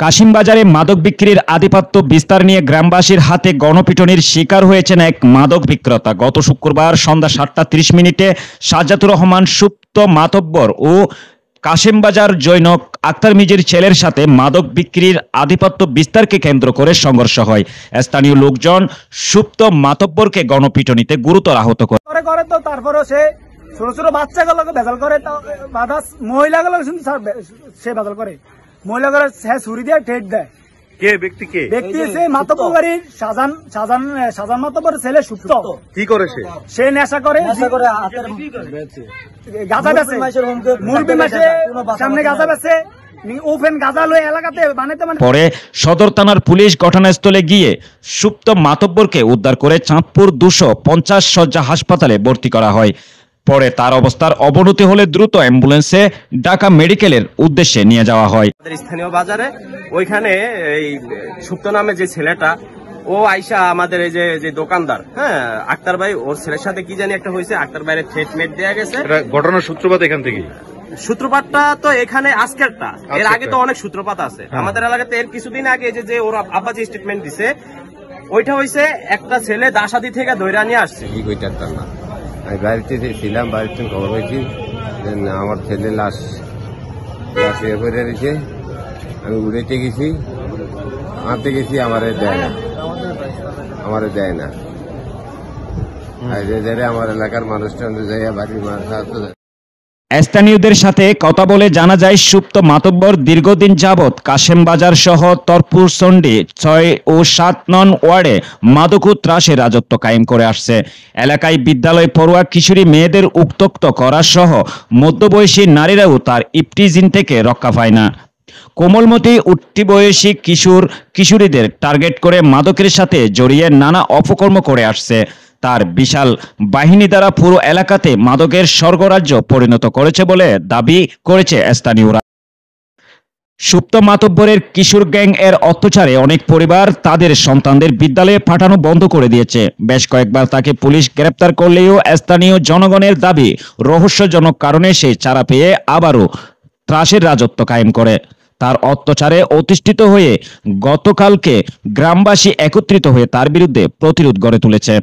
কাশিমবাজারে মাদক বিক্রির আধিপত্য বিস্তার নিয়ে গ্রামবাসীর হাতে গণপিটুনির শিকার হয়েছেন এক মাদক বিক্রেতা। গত শুক্রবার সন্ধ্যা 7:30 সাজ্জাতুর রহমান সুপ্ত মাতব্বর ও কাশিমবাজার জৈনক আক্তার মিজির ছেলের সাথে মাদক বিক্রির আধিপত্য বিস্তারকে কেন্দ্র করে সংঘর্ষ হয়। স্থানীয় লোকজন সুপ্ত মাতব্বরকে গণপিটুনিতে গুরুতর আহত করে। তো তারপরও সে ছোট ছোট বাচ্চাগুলোকে ভেজাল করে, মহিলাগুলো সে ভেজাল করে, মহিলাগুলো সে ছুরি দিয়ে ঠেট দেয়। ব্যক্তি সে মাতব্বর বাড়ির শাহজাহান মাতব্বর ছেলে সুপ্ত। কি করে সে নেশা করে, গাঁজা বেচে, মুরগি মাসে সামনে গাঁজা বেচে, ওপেন গাঁজা লয়ে এলাকাতে বানাইতে। পরে সদর থানার পুলিশ ঘটনাস্থলে গিয়ে সুপ্ত মাতব্বরকে উদ্ধার করে চাঁদপুর 250 শয্যা হাসপাতালে ভর্তি করা হয়। পরে তার অবস্থার অবনতি হলে দ্রুত অ্যাম্বুলেন্সে ঢাকা মেডিকেলের উদ্দেশ্যে নিয়ে যাওয়া হয়। স্থানীয় বাজারে ওইখানে এই সুপ্ত নামে যে ছেলেটা, ও আইসা আমাদের এই যে দোকানদার, হ্যাঁ, আক্তার ভাই, ওর ছেলের সাথে কি জানি একটা হয়েছে, আক্তার ভাইয়ের ট্রিটমেন্ট দেওয়া গেছে। ঘটনার সূত্রপাত এখান থেকে? সূত্রপাতটা তো এখানে আজকেরটা, এর আগে তো অনেক সূত্রপাত আছে আমাদের এলাকাতে। এর কিছুদিন আগে যে ওর আব্বা যে স্টেটমেন্ট দিছে, ওইটা হয়েছে একটা ছেলে দাসাদি থেকে দৈরা নিয়ে আসছে। আমি বাড়িতে ছিলাম, বাড়িতে খবর হয়েছি আমার ছেলে লাশ ইয়ে করে রয়েছে। আমি উড়েতে গেছি, আনতে গেছি, আমারে দেয় না। আমার এলাকার মানুষটা যাইয়া বাড়ির মানুষ। স্থানীয়দের সাথে কথা বলে জানা যায়, সুপ্ত মাতব্বর দীর্ঘদিন যাবৎ কাশেমবাজার সহ তরপুরচন্ডী 6 ও 7 নং ওয়ার্ডে মাদক ও ত্রাসের রাজত্ব কায়েম করে আসছে। এলাকায় বিদ্যালয় পড়ুয়া কিশোরী মেয়েদের উত্ত্যক্ত করা সহ মধ্যবয়সী নারীরাও তার ইপটিজিন থেকে রক্ষা পায় না। কোমলমতি উঠতি বয়সী কিশোরীদের টার্গেট করে মাদকের সাথে জড়িয়ে নানা অপকর্ম করে আসছে। তার বিশাল বাহিনী দ্বারা পুরো এলাকাতে মাদকের স্বর্গরাজ্য পরিণত করেছে বলে দাবি করেছে স্থানীয়রা। সুপ্ত মাতব্বরের কিশোর গ্যাং এর অত্যাচারে অনেক পরিবার তাদের সন্তানদের বিদ্যালয়ে পাঠানো বন্ধ করে দিয়েছে। বেশ কয়েকবার তাকে পুলিশ গ্রেপ্তার করলেও স্থানীয় জনগণের দাবি, রহস্যজনক কারণে সে ছাড়া পেয়ে আবারও ত্রাসের রাজত্ব কায়েম করে। তার অত্যাচারে অতিষ্ঠিত হয়ে গতকালকে গ্রামবাসী একত্রিত হয়ে তার বিরুদ্ধে প্রতিরোধ গড়ে তুলেছে।